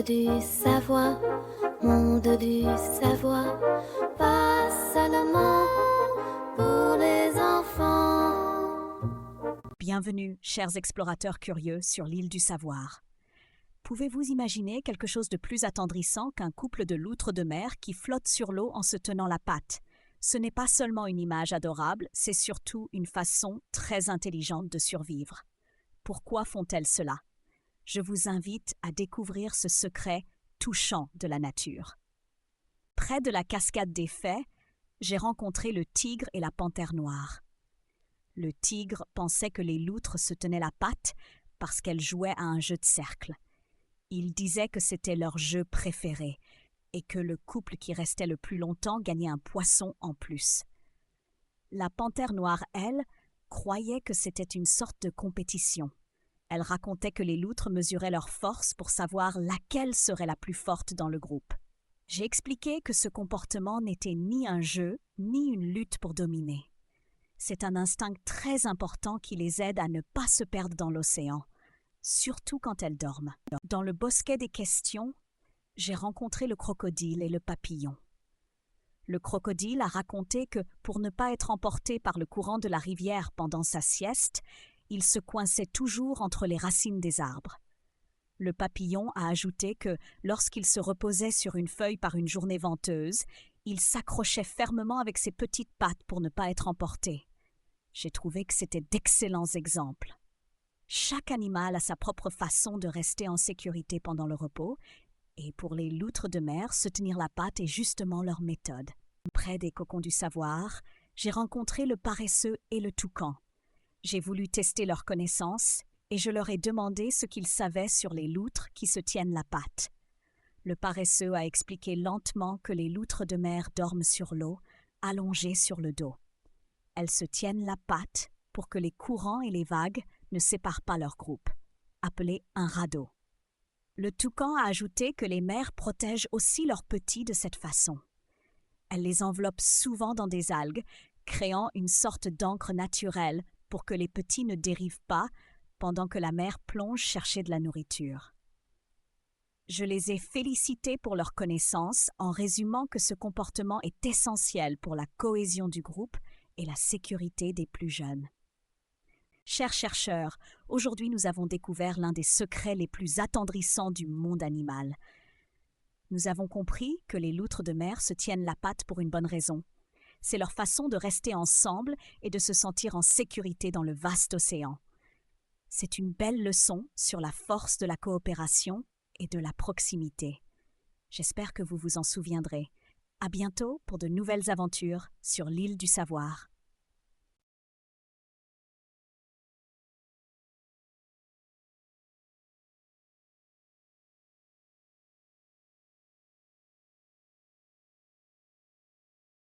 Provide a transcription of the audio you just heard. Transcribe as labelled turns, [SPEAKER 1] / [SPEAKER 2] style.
[SPEAKER 1] du Savoie, monde du Savoie, pas seulement pour les enfants.
[SPEAKER 2] Bienvenue, chers explorateurs curieux, sur l'île du Savoir. Pouvez-vous imaginer quelque chose de plus attendrissant qu'un couple de loutres de mer qui flottent sur l'eau en se tenant la patte? Ce n'est pas seulement une image adorable, c'est surtout une façon très intelligente de survivre. Pourquoi font-elles cela? Je vous invite à découvrir ce secret touchant de la nature. Près de la cascade des Fées, j'ai rencontré le tigre et la panthère noire. Le tigre pensait que les loutres se tenaient la patte parce qu'elles jouaient à un jeu de cercle. Il disait que c'était leur jeu préféré et que le couple qui restait le plus longtemps gagnait un poisson en plus. La panthère noire, elle, croyait que c'était une sorte de compétition. Elle racontait que les loutres mesuraient leur force pour savoir laquelle serait la plus forte dans le groupe. J'ai expliqué que ce comportement n'était ni un jeu, ni une lutte pour dominer. C'est un instinct très important qui les aide à ne pas se perdre dans l'océan, surtout quand elles dorment. Dans le bosquet des questions, j'ai rencontré le crocodile et le papillon. Le crocodile a raconté que, pour ne pas être emporté par le courant de la rivière pendant sa sieste, il se coinçait toujours entre les racines des arbres. Le papillon a ajouté que, lorsqu'il se reposait sur une feuille par une journée venteuse, il s'accrochait fermement avec ses petites pattes pour ne pas être emporté. J'ai trouvé que c'était d'excellents exemples. Chaque animal a sa propre façon de rester en sécurité pendant le repos, et pour les loutres de mer, se tenir la patte est justement leur méthode. Près des cocons du savoir, j'ai rencontré le paresseux et le toucan. J'ai voulu tester leurs connaissances et je leur ai demandé ce qu'ils savaient sur les loutres qui se tiennent la patte. Le paresseux a expliqué lentement que les loutres de mer dorment sur l'eau, allongées sur le dos. Elles se tiennent la patte pour que les courants et les vagues ne séparent pas leur groupe, appelé un radeau. Le toucan a ajouté que les mères protègent aussi leurs petits de cette façon. Elles les enveloppent souvent dans des algues, créant une sorte d'encre naturelle pour que les petits ne dérivent pas pendant que la mère plonge chercher de la nourriture. Je les ai félicités pour leur connaissance en résumant que ce comportement est essentiel pour la cohésion du groupe et la sécurité des plus jeunes. Chers chercheurs, aujourd'hui nous avons découvert l'un des secrets les plus attendrissants du monde animal. Nous avons compris que les loutres de mer se tiennent la patte pour une bonne raison. C'est leur façon de rester ensemble et de se sentir en sécurité dans le vaste océan. C'est une belle leçon sur la force de la coopération et de la proximité. J'espère que vous vous en souviendrez. À bientôt pour de nouvelles aventures sur l'île du Savoir.